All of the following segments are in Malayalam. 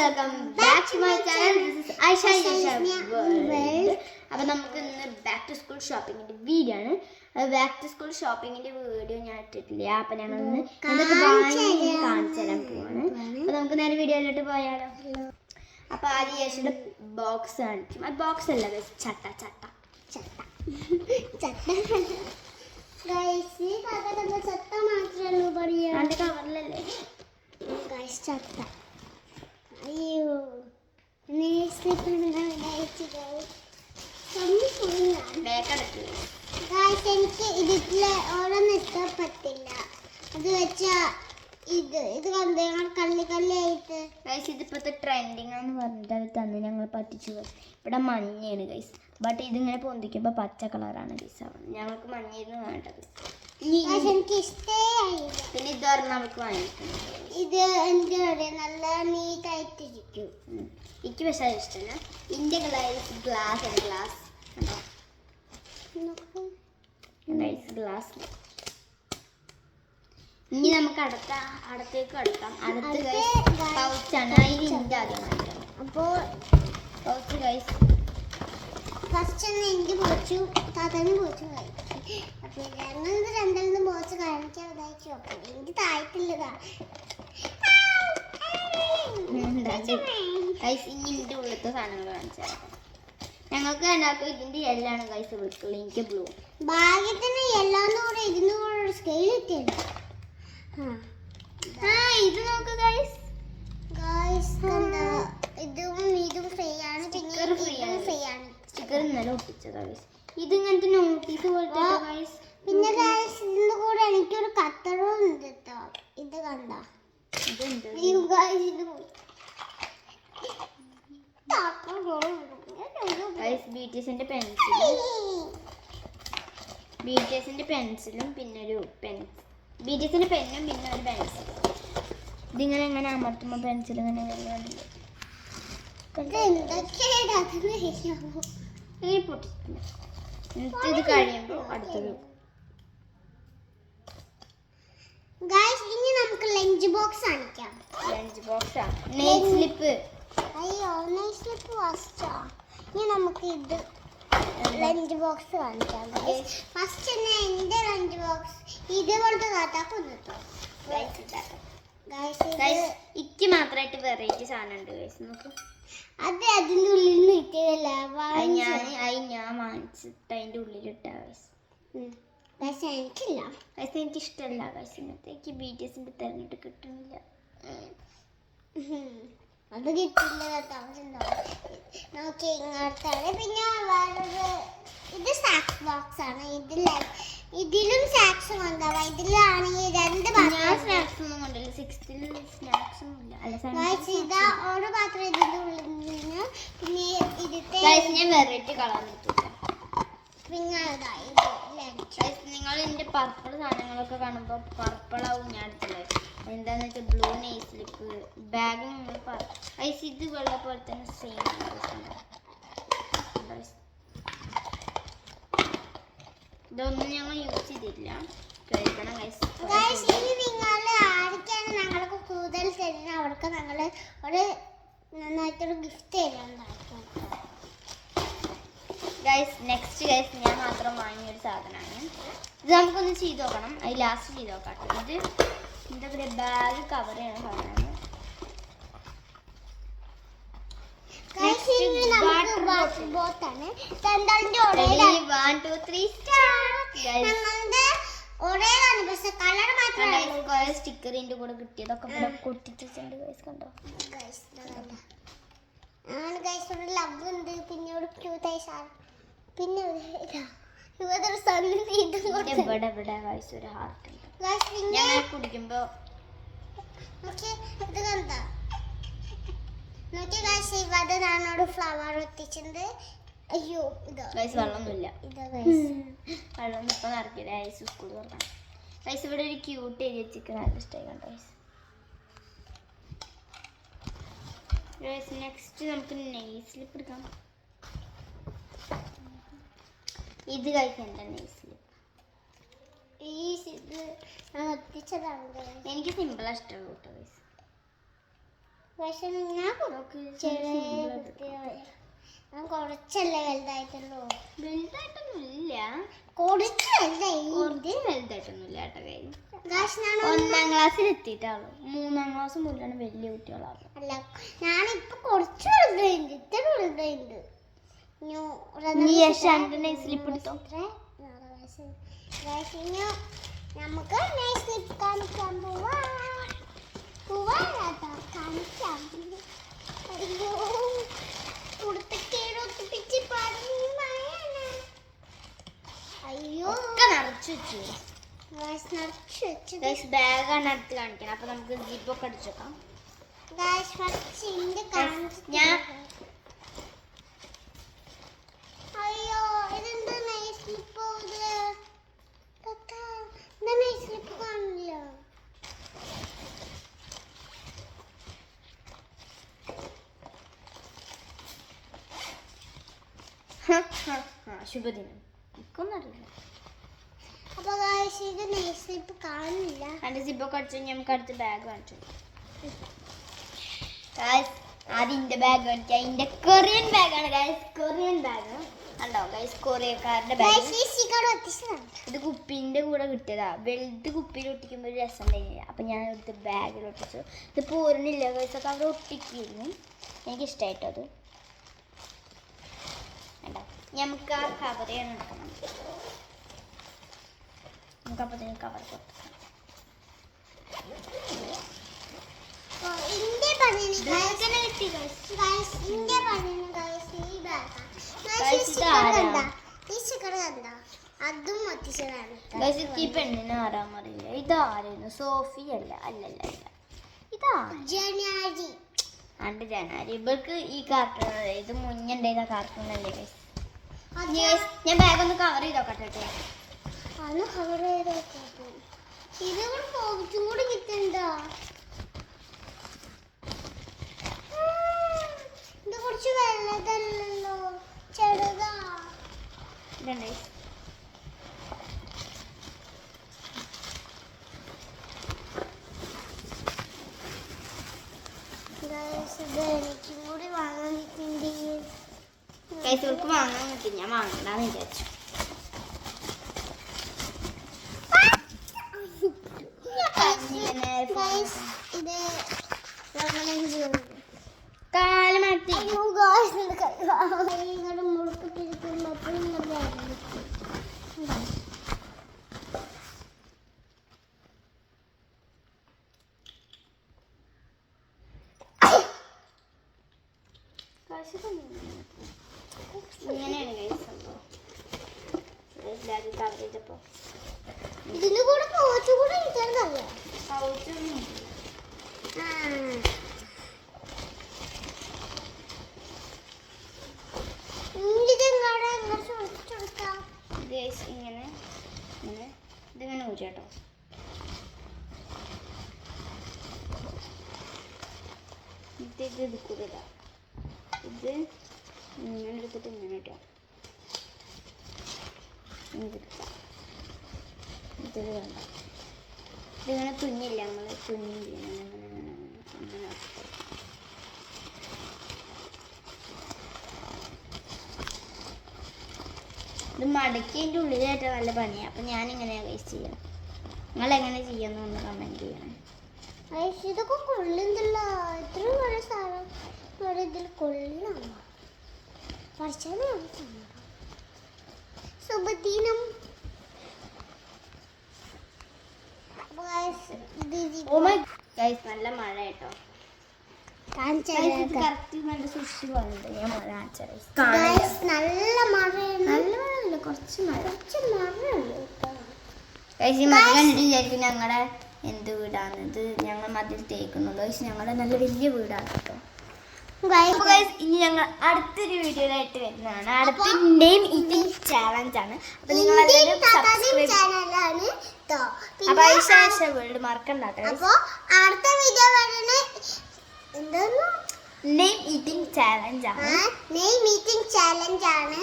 Welcome back to my channel. This is Aisha world. അപ്പോൾ നമുക്ക് ഇന്ന് ബാക്ക് ടു സ്കൂൾ ഷോപ്പിങ്ങിൻ്റെ വീഡിയോ ആണ്. ബാക്ക് ടു സ്കൂൾ ഷോപ്പിങ്ങിൻ്റെ വീഡിയോ ഞാൻ ഇട്ടിട്ടില്ല. അപ്പോൾ ഞങ്ങൾ ഇന്ന് എന്തൊക്കെ വാങ്ങി കാണിച്ചു തരാൻ പോവാണ്. അപ്പോൾ നമുക്ക് നേരെ വീഡിയോയിലോട്ട് പോയാലോ. അപ്പോൾ ആദ്യം യേശുടെ ബോക്സ് കാണിക്കും. അത് ബോക്സ് അല്ല, ചട്ട ചട്ട ചട്ട ചട്ട ചട്ട മാത്രമേ പറയാ. അതിൻ്റെ കവറിലല്ലേ ചട്ട. അയ്യോ എനിക്ക് ഇതിലെ ഓരോന്നും ഇഷ്ടപ്പെട്ടില്ല. അത് വെച്ചാ ഇത് കണ്ട് ഞങ്ങൾ കള്ളി കള്ളിയായിട്ട് ഇതിപ്പോഴത്തെ ട്രെൻഡിങ് എന്ന് പറഞ്ഞിട്ട് അത് തന്ന് ഞങ്ങൾ പറ്റിച്ചു. ഇവിടെ മഞ്ഞയാണ് ഗൈസ്, ബട്ട് ഇതിങ്ങനെ പൊന്തിക്കുമ്പോൾ പച്ച കളറാണ് ഗൈസ് ആവുന്നത്. ഞങ്ങൾക്ക് മഞ്ഞയിരുന്നു വേണ്ടത്. എനിക്ക് ഇഷ്ടമായില്ല. പിന്നെ ഇതൊരെണ്ണം നമുക്ക് വാങ്ങിയിട്ടുണ്ട്. ഇത് എന്താ പറയുക, നല്ല നീറ്റായിട്ടിരിക്കും. എനിക്ക് പക്ഷേ അത് ഇഷ്ടമല്ല. ഇന്ത്യ ഗ്ലാസ് ആണ്. Glass glass. ഇനി നമുക്ക് അടുത്തേക്ക് അടുക്കാം. അടുത്ത് പൗച്ചാണ്. അതിന് ഇന്ത്യ ആദ്യം വാങ്ങിക്കണം. അപ്പോൾ പൗച്ച് ഗൈസ് ഫസ്റ്റ് എനിക്ക് പോച്ചു, താത്താനും പോച്ചു കഴിക്കും. അപ്പോൾ രണ്ടെണ്ണം പോച്ച് കാണിക്കാൻ ഇതായിട്ട് നോക്കണം. എനിക്ക് താഴ്ത്തില്ലതാ. ഗൈസ് ഇനി ഇതിൻ്റെ ഉള്ളിലത്തെ സാധനങ്ങൾ കാണിച്ചു തരാം. ഞങ്ങൾക്ക് രണ്ടാൾക്കും ഇതിൻ്റെ യെല്ലാണ് ഗൈസ് വിളിക്കുള്ളൂ. എനിക്ക് ബ്ലൂ. ഭാഗ്യത്തിന് എല്ലാന്നും കൂടെ ഇതിന് കൂടെ സ്കെയിൽ എത്തിയല്ലോ. ഇത് നോക്ക് ഗൈസ്. ഇതും ഫ്രീ ആണ്. പിന്നെ ഫ്രീ ആണ്. സ്റ്റിക്കർ ഇന്നലെ ഒട്ടിച്ചതാ ഗൈസ്. ഇതിങ്ങനത്തെ നോട്ടീസ് പോലത്തെ ഗൈസ്. പിന്നെ ഗൈസ് ഇതിന്റെ കൂടെ എനിക്കൊരു കത്തറും ഉണ്ട് കേട്ടോ. ഇത് കണ്ട ബിടിഎസിന്റെ പെൻസിലും പിന്നെ ഒരു ബിടിഎസിന്റെ പെന്നും പിന്നെ ഒരു പെൻസിലും. ഇതിങ്ങനെ എങ്ങനെ അമർത്തുമ്പോൾ പെൻസിൽ ഇങ്ങനെ പൊട്ടിട്ടുണ്ട്. ഇത് കഴിയുമ്പോൾ അടുത്തത്. ഇനി നമുക്ക് ലഞ്ച് ബോക്സ് കാണിക്കാം. ലഞ്ച് ബോക്സാ. Nail slip. അയ്യോ നെയിൽ സ്ലിപ്പ് ഫസ്റ്റാ. ഇനി നമുക്ക് ഇത് ലഞ്ച് ബോക്സ് കാണിക്കാം. ഫസ്റ്റ് തന്നെ എൻ്റെ ലഞ്ച് ബോക്സ് ഇതേപോലത്തെ കാട്ടാക്കുന്നു കേട്ടോ. ഇക്ക് മാത്രമായിട്ട് വെറൈറ്റി സാധനം ഉണ്ട് ഗൈസ്. നോക്ക്. അത് അതിൻ്റെ ഉള്ളിൽ നിന്ന് ഇട്ടില്ല. ഞാൻ വാങ്ങിച്ചിട്ട് അതിൻ്റെ ഉള്ളിലിട്ട ഗൈസ്. എനിക്കില്ല ഗൈസ്, എനിക്ക് ഇഷ്ടമല്ല ഗൈസ്. ഇന്നത്തെ എനിക്ക് ബിടിഎസിന്റെ തെരഞ്ഞിട്ട് കിട്ടുന്നില്ല. അത് കിട്ടില്ല കേട്ടോ. നോക്കി ഇങ്ങോട്ടാണ്. പിന്നെ വേറൊരു ഇത് സ്നാക്സ് ബോക്സ് ആണ്. ഇതിലും സ്നാക്സ് കൊണ്ടുപോവാം. ഇതിലാണെങ്കിൽ രണ്ട് സ്നാക്സ് ഒന്നും കൊണ്ടില്ല. 6th സ്നാക്സ് ഒന്നും ഇല്ല. ഇതാ ഓരോ പാത്രം ഇതിൻ്റെ ഉള്ളിൽ നിന്ന്. പിന്നെ ഇതിന്റെ ഞാൻ വെറൈറ്റി കളർ എടുത്തില്ല. പിന്നെ നിങ്ങൾ എൻ്റെ പർപ്പിൾ സാധനങ്ങളൊക്കെ കാണുമ്പോൾ പർപ്പിളാവും ഞാൻ എടുത്തില്ലേ. എന്താന്ന് വെച്ചാൽ ബ്ലൂ നെയിൽ സ്ലിപ്പ് ബാഗ്. നിങ്ങൾ ഗൈസ് ഇത് വെള്ള പോലെ തന്നെ സെയിം. ഇതൊന്നും ഞങ്ങൾ യൂസ് ചെയ്തിട്ടില്ല. കഴിക്കണം ഗൈസ്. നിങ്ങൾ ആർക്കാണ് ഞങ്ങൾക്ക് കൂടുതൽ തരുന്നത് അവർക്ക് ഞങ്ങൾ ഒരു നന്നായിട്ടൊരു ഗിഫ്റ്റ് തരുന്നുണ്ടായിരിക്കും. ഗൈസ് നെക്സ്റ്റ് ഗൈസ് ഞാൻ മാത്രം വാങ്ങിയൊരു സാധനമാണ്. ഇത് നമുക്കൊന്ന് ചെയ്ത് നോക്കണം. അത് ലാസ്റ്റ് ചെയ്ത് നോക്കാം. ഇത് എന്താ പറയുക, ബാഗ് കവർ ചെയ്യണ സാധനമാണ്. സ്റ്റിക്കറിന്റെ കൂടെ കിട്ടിയതൊക്കെ ഇവിടെ കൊട്ടിട്ടുണ്ട് ഗൈസ്. കണ്ടോ ലവ് ഉണ്ട്. പിന്നെ ഒരു ക്യൂട്ടായി സാധനം. പിന്നെ ഇവിടെ ഗൈസ് ഒരു ഹാർട്ട് ഉണ്ട്. ഞാൻ കുടിക്കുമ്പോ ഇത് കണ്ട നോക്കി ഗൈസ്. ഇവിടെ ഞാനോട് ഫ്ലവർ ഒട്ടിച്ചിട്ടുണ്ട്. അയ്യോ ഗൈസ് വെള്ളമൊന്നുമില്ല. വെള്ളം ഇപ്പൊ നിറക്കില്ല. ഐസ് സ്കൂൾ തുറക്കണം ഗൈസ്. ഇവിടെ ഒരു ക്യൂട്ട് എഴുതി വെച്ചിരിക്കുന്ന നല്ല ഇഷ്ടമായി കണ്ടോ ഗൈസ്. നെക്സ്റ്റ് നമുക്ക് നെയിൽ സ്ലിപ്പ് എടുക്കാം. ഇത് ഗൈസ് എൻ്റെ നെയിൽ സ്ലിപ്പ്. ഒട്ടിച്ചതാണ്. എനിക്ക് സിമ്പിളാണ് ഇഷ്ടമുള്ളൂ കേട്ടോ ഗൈസ്. പക്ഷെ ഞാൻ ഞാൻ കുറച്ചല്ലേ വലുതായിട്ടുള്ളൂ. വലുതായിട്ടൊന്നുമില്ല, കുറച്ച് വലുതായിട്ടൊന്നുമില്ല കേട്ടോ. ഒന്നാം ക്ലാസ്സിൽ എത്തിയിട്ടാളൂ, 3-ാം ക്ലാസ് മുതലാണ് വലിയ കുട്ടികളാണ്. അല്ല, ഞാനിപ്പോ കുറച്ച് വലുതായിട്ടുണ്ട്, ഇത്ര വലുതായിട്ടുണ്ട്. നമുക്ക് നൈസ് സ്ലിപ്പ് കാണിക്കാൻ അയ്യോ നിറച്ചു വെച്ചു. ബാഗാണ് അടുത്ത് കാണിക്കണം. അപ്പൊ നമുക്ക് ജിപ്പൊക്കെ അടിച്ചേക്കാം. അയ്യോ ഇതെന്താ നൈസ് സ്ലിപ്പ് നൈസ് സ്ലിപ്പ് കാണില്ല. ശുഭദിനം. എനിക്കൊന്നറിയില്ല. അപ്പൊ ഇത് നൈസ് സ്ലിപ്പ് കാണില്ല. അതിന്റെ ജിപ്പൊക്കെ അടിച്ചു നമുക്ക് അടുത്ത് ബാഗ് കാണിച്ചു. അതിന്റെ ബാഗ് കാണിക്കാം. ഇതിന്റെ കൊറിയൻ ബാഗാണ് ഗൈസ്. കൊറിയൻ ബാഗ് ഉണ്ടോ ഗൈസ്? കൊറിയക്കാരുടെ ബാഗ്. ഇത് കുപ്പിന്റെ കൂടെ കിട്ടിയതാ. വലുത് കുപ്പിയിൽ ഒട്ടിക്കുമ്പോൾ ഒരു രസം ഉണ്ടായില്ല. അപ്പൊ ഞാൻ എടുത്ത് ബാഗിൽ ഒട്ടിച്ചു. ഇത് പോരണില്ല ഗൈസ്, ഒക്കെ അവിടെ ഒട്ടിക്കുന്നു. എനിക്കിഷ്ടമായിട്ടോ അത്. വേണ്ട, നമുക്ക് ആ കവർ ചെയ്യാൻ എടുക്കണം. നമുക്കപ്പോൾ കവർ കൊടുക്കാം. ഈ പെണ്ണിനെ ആരാൻ അറിയില്ല. ഇതാരായിരുന്നു? സോഫി അല്ല, അല്ലല്ല അല്ല, ഇതാ അണ്ട് ജനാരി. ഇവർക്ക് ഈ കാർട്ടൂൺ, ഇത് മുന്നുണ്ടായിരുന്ന കാർട്ടൂൺ അല്ലേ ഗൈസ്? ഞാൻ ബാഗ് ഒന്ന് കവർ ചെയ്തോക്കട്ടെ. ചൂട് കിട്ടണ്ടോ? ഇത് കുറച്ച് വെള്ളതല്ലോ, ചെറുതാ. ഇതുണ്ട് എനിക്കും കൂടി വാങ്ങാൻ കിട്ടിയ കൈസൂർക്ക് വാങ്ങാൻ കിട്ടി. ഞാൻ വാങ്ങണ്ടെന്ന് വിചാരിച്ചു. കാലമാറ്റി ഇങ്ങനെയാണ് ഗൈസ് സംഭവം. കവർ ചെയ്തപ്പോ ഇതിന് കൂടെ പോച്ചു കൂടെ കിട്ടാനല്ല. പൗച്ചൊന്നും ഇങ്ങനെ ഇതിങ്ങനെ ഊരിട്ടോ. ഇത് എടുക്കുക. ഇത് ഇങ്ങനെ എടുത്തിട്ട് ഇങ്ങനെ ഇട്ടോ. ഇതെടുക്കാം. ഇത് വേണ്ട. ഇതിങ്ങനെ തുന്നില്ല, നമ്മൾ തുന്നില്ല. അങ്ങനെ ഇത് മടക്കി അതിൻ്റെ ഉള്ളിലായിട്ട് നല്ല പണിയാണ്. അപ്പം ഞാനിങ്ങനെയാണ് ഗൈസ് ചെയ്യാം. നിങ്ങളെങ്ങനെ ചെയ്യാമെന്ന് ഒന്ന് കമൻറ്റ് ചെയ്യണം. ഇതൊക്കെ കൊള്ളുന്നില്ല. ഇത്ര നല്ല സാധനം ഇതിൽ കൊള്ളാം. ശുഭദിനം. നല്ല മഴ കേട്ടോ. കറക്റ്റ് നല്ല സുഷി പോകുന്നുണ്ട്. ഞാൻ മഴ നല്ല മഴ, നല്ല മഴയല്ല, കുറച്ച് മഴ കണ്ടിട്ടില്ലായിരിക്കും ഞങ്ങളുടെ എന്ത് വീടാണിത്. ഞങ്ങൾ മതിൽ തേക്കുന്നുള്ളൂ. പക്ഷെ ഞങ്ങളുടെ നല്ല വലിയ വീടാണ് കേട്ടോ. ഇനി ഞങ്ങൾ അടുത്തൊരു വീഡിയോയിലായിട്ട് വരുന്നതാണ്. അടുത്തിന്റെയും ഈറ്റിംഗ് ചാലഞ്ച് ആണ്. അപ്പൊ നിങ്ങൾ വേൾഡ് മറക്കണ്ടാട്ടോ. അപ്പൊ അടുത്ത വീഡിയോ നെയിം ഈറ്റിംഗ് ചാലഞ്ച് ആണ്.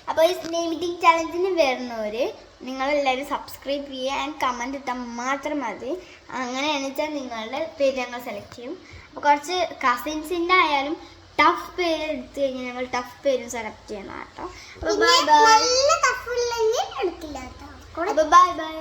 അപ്പോൾ ഈ നെയിം ഈറ്റിംഗ് ചാലഞ്ചിന് വരുന്നവര് നിങ്ങളെല്ലാവരും സബ്സ്ക്രൈബ് ചെയ്യുക ആൻഡ് കമൻറ്റ് ഇട്ടാൽ മാത്രം മതി. അങ്ങനെയാണെന്ന് വെച്ചാൽ നിങ്ങളുടെ പേര് ഞങ്ങൾ സെലക്ട് ചെയ്യും. അപ്പോൾ കുറച്ച് കസിൻസിൻ്റെ ആയാലും ടഫ് പേര് എടുത്തു കഴിഞ്ഞാൽ ഞങ്ങൾ ടഫ് പേര് സെലക്ട് ചെയ്യണം കേട്ടോ. അപ്പോൾ ബൈ ബൈ. നല്ല ടഫ് എടുക്കില്ല കേട്ടോ. അപ്പോൾ ബൈ ബൈ.